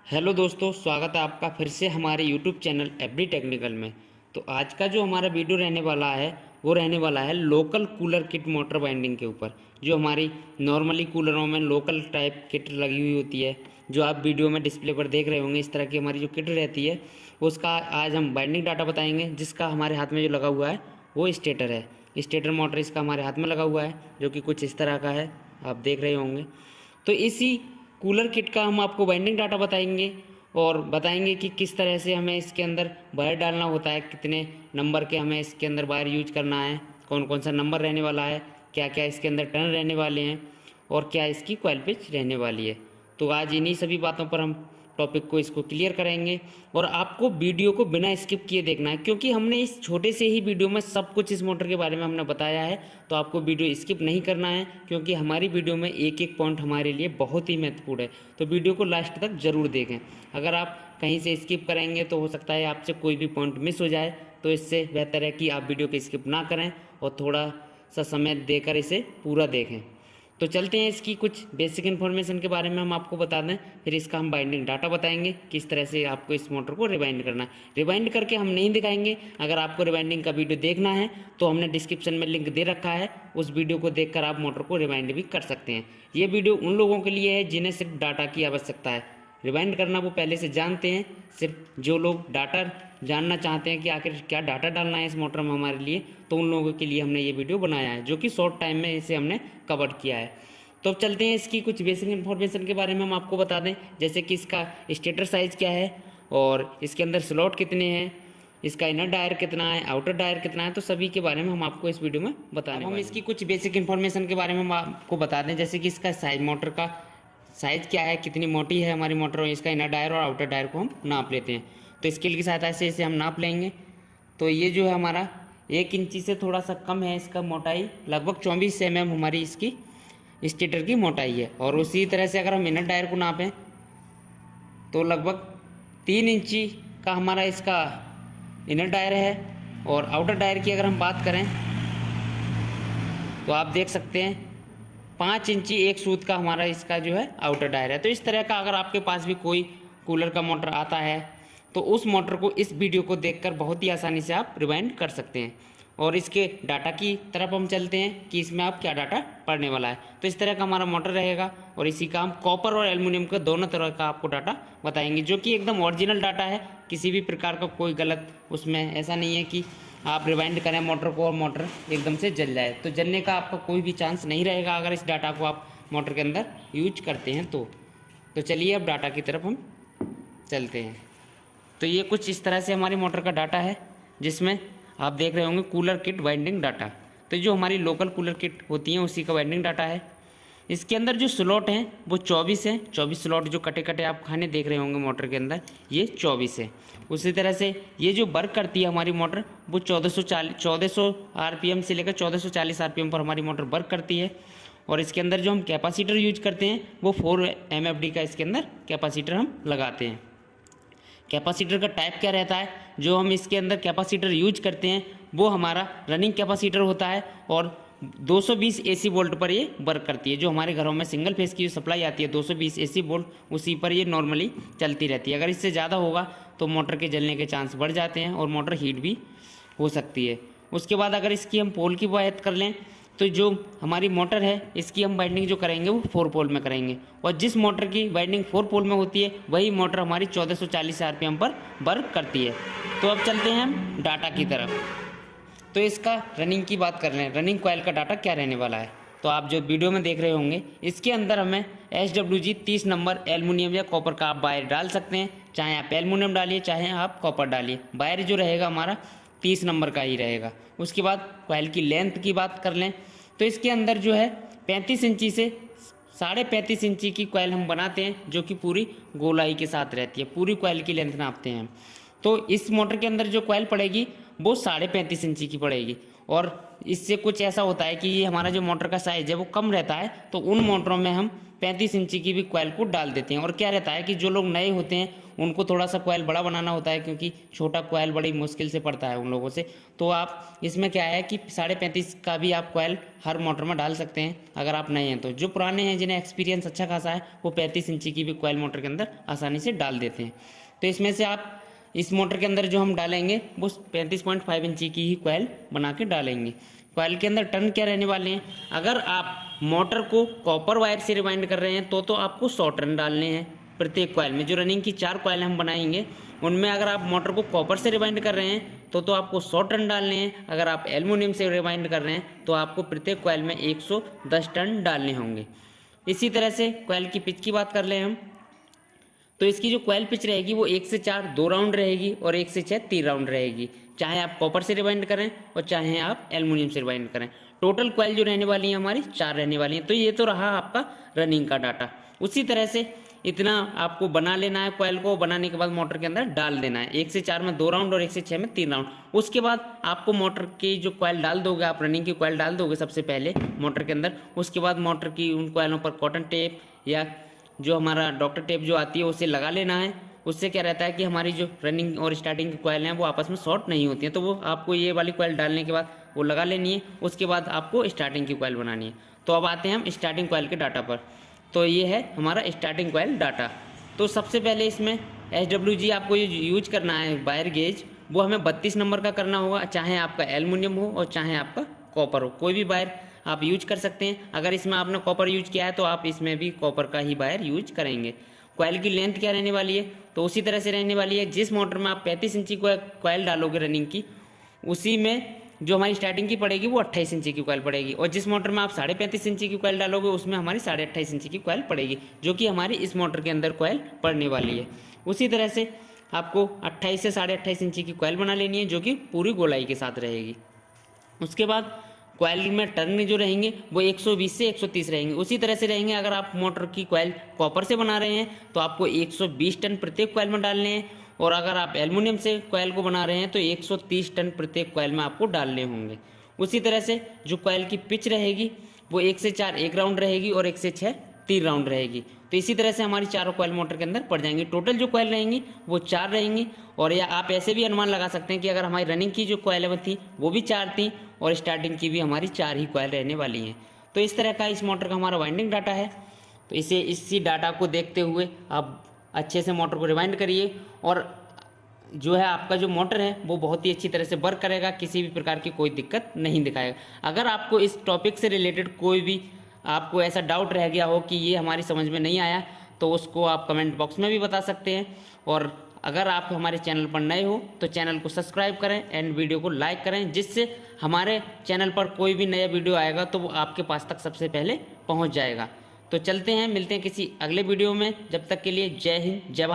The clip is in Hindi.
हेलो दोस्तों, स्वागत है आपका फिर से हमारे यूट्यूब चैनल एवरी टेक्निकल में। तो आज का जो हमारा वीडियो रहने वाला है वो रहने वाला है local cooler kit motor binding के ऊपर। जो हमारी नॉर्मली कूलरों में लोकल टाइप किट लगी हुई होती है, जो आप वीडियो में डिस्प्ले पर देख रहे होंगे, इस तरह की हमारी जो किट रहती है उसका आज हम बाइंडिंग डाटा बताएंगे। जिसका हमारे हाथ में जो लगा हुआ है वो स्टेटर है। स्टेटर मोटर इसका हमारे हाथ में लगा हुआ है, जो कि कुछ इस तरह का है, आप देख रहे होंगे। तो इसी कूलर किट का हम आपको बाइंडिंग डाटा बताएंगे और बताएंगे कि किस तरह से हमें इसके अंदर वायर डालना होता है, कितने नंबर के हमें इसके अंदर वायर यूज करना है, कौन कौन सा नंबर रहने वाला है, क्या क्या इसके अंदर टर्न रहने वाले हैं और क्या इसकी कॉइल पिच रहने वाली है। तो आज इन्हीं सभी बातों पर हम टॉपिक को इसको क्लियर करेंगे और आपको वीडियो को बिना स्किप किए देखना है, क्योंकि हमने इस छोटे से ही वीडियो में सब कुछ इस मोटर के बारे में हमने बताया है। तो आपको वीडियो स्किप नहीं करना है, क्योंकि हमारी वीडियो में एक एक पॉइंट हमारे लिए बहुत ही महत्वपूर्ण है। तो वीडियो को लास्ट तक ज़रूर देखें। अगर आप कहीं से स्किप करेंगे तो हो सकता है आपसे कोई भी पॉइंट मिस हो जाए। तो इससे बेहतर है कि आप वीडियो को स्किप ना करें और थोड़ा सा समय देकर इसे पूरा देखें। तो चलते हैं, इसकी कुछ बेसिक इन्फॉर्मेशन के बारे में हम आपको बता दें, फिर इसका हम बाइंडिंग डाटा बताएंगे किस तरह से आपको इस मोटर को रिबाइंड करना है। रिबाइंड करके हम नहीं दिखाएंगे। अगर आपको रिबाइंडिंग का वीडियो देखना है तो हमने डिस्क्रिप्शन में लिंक दे रखा है, उस वीडियो को देखकर आप मोटर को रिबाइंड भी कर सकते हैं। ये वीडियो उन लोगों के लिए है जिन्हें सिर्फ डाटा की आवश्यकता है। रिबाइंड करना वो पहले से जानते हैं। सिर्फ जो लोग डाटा जानना चाहते हैं कि आखिर क्या डाटा डालना है इस मोटर में हमारे लिए, तो उन लोगों के लिए हमने ये वीडियो बनाया है, जो कि शॉर्ट टाइम में इसे हमने कवर किया है। तो चलते हैं, इसकी कुछ बेसिक इन्फॉर्मेशन के बारे में हम आपको बता दें, जैसे कि इसका स्टेटर साइज़ क्या है और इसके अंदर स्लॉट कितने हैं, इसका इनर डायर कितना है, आउटर डायर कितना है। तो सभी के बारे में हम आपको इस वीडियो में बताने हम इसकी कुछ बेसिक इन्फॉर्मेशन के बारे में हम आपको बता दें, जैसे कि इसका साइज, मोटर का साइज़ क्या है, कितनी मोटी है हमारी मोटर, और इसका इनर डायर और आउटर डायर को हम नाप लेते हैं। तो स्केल की सहायता से इसे हम नाप लेंगे। तो ये जो है हमारा 1 इंची से थोड़ा सा कम है इसका मोटाई, लगभग 24 mm हमारी इसकी स्टेटर की मोटाई है। और उसी तरह से अगर हम इनर डायर को नापें तो लगभग 3 इंची का हमारा इसका इनर डायर है। और आउटर डायर की अगर हम बात करें तो आप देख सकते हैं 5 इंची एक सूत का हमारा इसका जो है आउटर डायर है। तो इस तरह का अगर आपके पास भी कोई कूलर का मोटर आता है तो उस मोटर को इस वीडियो को देखकर बहुत ही आसानी से आप रिवाइंड कर सकते हैं। और इसके डाटा की तरफ हम चलते हैं कि इसमें आप क्या डाटा पढ़ने वाला है। तो इस तरह का हमारा मोटर रहेगा और इसी का हम कॉपर और एल्युमिनियम का दोनों तरह का आपको डाटा बताएंगे, जो कि एकदम ओरिजिनल डाटा है। किसी भी प्रकार का कोई गलत उसमें ऐसा नहीं है कि आप रिवाइंड करें मोटर को और मोटर एकदम से जल जाए। तो जलने का आपका कोई भी चांस नहीं रहेगा अगर इस डाटा को आप मोटर के अंदर यूज करते हैं तो चलिए अब डाटा की तरफ हम चलते हैं। तो ये कुछ इस तरह से हमारी मोटर का डाटा है, जिसमें आप देख रहे होंगे कूलर किट बाइंडिंग डाटा। तो जो हमारी लोकल कूलर किट होती हैं उसी का बाइंडिंग डाटा है। इसके अंदर जो स्लॉट हैं वो 24 हैं। 24 स्लॉट जो कटे कटे आप खाने देख रहे होंगे मोटर के अंदर, ये 24 है। उसी तरह से ये जो वर्क करती है हमारी मोटर वो 1400 RPM से लेकर 1440 RPM पर हमारी मोटर वर्क करती है। और इसके अंदर जो हम कैपेसिटर यूज करते हैं वो 4 MFD का इसके अंदर कैपेसिटर हम लगाते हैं। कैपेसिटर का टाइप क्या रहता है, जो हम इसके अंदर कैपेसिटर यूज करते हैं वो हमारा रनिंग कैपेसिटर होता है और 220 AC वोल्ट पर ये वर्क करती है। जो हमारे घरों में सिंगल फेस की जो सप्लाई आती है 220 AC वोल्ट, उसी पर ये नॉर्मली चलती रहती है। अगर इससे ज़्यादा होगा तो मोटर के जलने के चांस बढ़ जाते हैं और मोटर हीट भी हो सकती है। उसके बाद अगर इसकी हम पोल की बात कर लें तो जो हमारी मोटर है इसकी हम बाइंडिंग जो करेंगे वो 4 पोल में करेंगे, और जिस मोटर की बाइंडिंग 4 पोल में होती है वही मोटर हमारी 1440 RPM पर वर्क करती है। तो अब चलते हैं हम डाटा की तरफ। तो इसका रनिंग की बात कर लें, रनिंग कॉइल का डाटा क्या रहने वाला है। तो आप जो वीडियो में देख रहे होंगे इसके अंदर हमें SWG 30 नंबर एल्युमिनियम या कॉपर का आप वायर डाल सकते हैं। चाहे आप एल्युमिनियम डालिए चाहे आप कॉपर डालिए, वायर जो रहेगा हमारा 30 नंबर का ही रहेगा। उसके बाद कॉइल की लेंथ की बात कर लें तो इसके अंदर जो है 35 इंची से 35.5 इंची की कॉइल हम बनाते हैं, जो कि पूरी गोलाई के साथ रहती है। पूरी कॉइल की लेंथ नापते हैं। तो इस मोटर के अंदर जो कॉइल पड़ेगी वो 35.5 इंची की पड़ेगी। और इससे कुछ ऐसा होता है कि ये हमारा जो मोटर का साइज है वो कम रहता है, तो उन मोटरों में हम 35 इंची की भी कॉइल को डाल देते हैं। और क्या रहता है कि जो लोग नए होते हैं उनको थोड़ा सा कॉइल बड़ा बनाना होता है, क्योंकि छोटा कॉइल बड़ी मुश्किल से पड़ता है उन लोगों से। तो आप इसमें क्या है कि 35.5 का भी आप कॉइल हर मोटर में डाल सकते हैं अगर आप नए हैं तो। जो पुराने हैं जिन्हें एक्सपीरियंस अच्छा खासा है वो 35 इंची की भी कॉइल मोटर के अंदर आसानी से डाल देते हैं। तो इसमें से आप इस मोटर के अंदर जो हम डालेंगे वो 35.5 इंची की ही कॉइल बना के डालेंगे। कॉइल के अंदर टर्न क्या रहने वाले हैं, अगर आप मोटर को कॉपर वायर से रिवाइंड कर रहे हैं तो आपको 100 टर्न डालने हैं प्रत्येक कॉइल में। जो रनिंग की 4 कॉइल हम बनाएंगे उनमें अगर आप मोटर को कॉपर से रिवाइंड कर रहे हैं तो आपको 100 टर्न डालने हैं। अगर आप एल्युमिनियम से रिवाइंड कर रहे हैं तो आपको प्रत्येक कॉइल में 110 टर्न डालने होंगे। इसी तरह से कॉइल की पिच की बात कर लें हम, तो इसकी जो कॉइल पिच रहेगी वो 1 से 4 2 राउंड रहेगी और 1 से 6 3 राउंड रहेगी, चाहे आप कॉपर से रिवाइंड करें और चाहे आप एल्युमिनियम से रिवाइंड करें। टोटल कॉइल जो रहने वाली है हमारी 4 रहने वाली हैं। तो ये तो रहा आपका रनिंग का डाटा। उसी तरह से इतना आपको बना लेना है कॉइल को, बनाने के बाद मोटर के अंदर डाल देना है। 1 से 4 में 2 राउंड और 1 से 6 में 3 राउंड। उसके बाद आपको मोटर की जो कॉइल डाल दोगे, आप रनिंग की कॉइल डाल दोगे सबसे पहले मोटर के अंदर। उसके बाद मोटर की उन कॉइलों पर कॉटन टेप या जो हमारा डॉक्टर टेप जो आती है उसे लगा लेना है। उससे क्या रहता है कि हमारी जो रनिंग और स्टार्टिंग की कॉइल हैं वो आपस में शॉर्ट नहीं होती हैं। तो वो आपको ये वाली कॉइल डालने के बाद वो लगा लेनी है। उसके बाद आपको स्टार्टिंग की कॉइल बनानी है। तो अब आते हैं हम स्टार्टिंग कॉइल के डाटा पर। तो ये है हमारा स्टार्टिंग कॉइल डाटा। तो सबसे पहले इसमें SWG आपको यूज करना है वायर गेज, वो हमें 32 नंबर का करना होगा, चाहे आपका एल्युमिनियम हो और चाहे आपका कॉपर हो। कोई भी वायर आप यूज कर सकते हैं। अगर इसमें आपने कॉपर यूज किया है तो आप इसमें भी कॉपर का ही वायर यूज करेंगे। कॉइल की लेंथ क्या रहने वाली है, तो उसी तरह से रहने वाली है। जिस मोटर में आप 35 इंची कॉइल डालोगे रनिंग की, उसी में जो हमारी स्टार्टिंग की पड़ेगी वो 28 इंची की कॉइल पड़ेगी। और जिस मोटर में आप 35.5 इंची की कॉइल डालोगे उसमें हमारी 28.5 इंची की कॉइल पड़ेगी, जो कि हमारी इस मोटर के अंदर कॉइल पड़ने वाली है। उसी तरह से आपको 28 से 28.5 इंची की कॉइल बना लेनी है, जो कि पूरी गोलाई के साथ रहेगी। उसके बाद कॉइल में टर्न जो रहेंगे वो 120 से 130 रहेंगे। उसी तरह से रहेंगे अगर आप मोटर की कॉइल कॉपर से बना रहे हैं तो आपको 120 टन प्रत्येक कॉइल में डालने हैं, और अगर आप एल्युमिनियम से कॉइल को बना रहे हैं तो 130 टन प्रत्येक कॉइल में आपको डालने होंगे। उसी तरह से जो कॉइल की पिच रहेगी वो 1 से 4 1 राउंड रहेगी और 1 से 6 3 राउंड रहेगी। तो इसी तरह से हमारी चारों कॉइल मोटर के अंदर पड़ जाएंगी। टोटल जो कॉइल रहेंगी वो 4 रहेंगी। और या आप ऐसे भी अनुमान लगा सकते हैं कि अगर हमारी रनिंग की जो कॉइल थी वो भी 4 थी और स्टार्टिंग की भी हमारी 4 ही कॉइल रहने वाली हैं। तो इस तरह का इस मोटर का हमारा वाइंडिंग डाटा है। तो इसी डाटा को देखते हुए आप अच्छे से मोटर को रिवाइंड करिए, और जो है आपका जो मोटर है वो बहुत ही अच्छी तरह से वर्क करेगा, किसी भी प्रकार की कोई दिक्कत नहीं दिखाएगा। अगर आपको इस टॉपिक से रिलेटेड कोई भी आपको ऐसा डाउट रह गया हो कि ये हमारी समझ में नहीं आया, तो उसको आप कमेंट बॉक्स में भी बता सकते हैं। और अगर आप हमारे चैनल पर नए हो तो चैनल को सब्सक्राइब करें एंड वीडियो को लाइक करें, जिससे हमारे चैनल पर कोई भी नया वीडियो आएगा तो वो आपके पास तक सबसे पहले पहुंच जाएगा। तो चलते हैं, मिलते हैं किसी अगले वीडियो में। जब तक के लिए जय हिंद, जय भारत।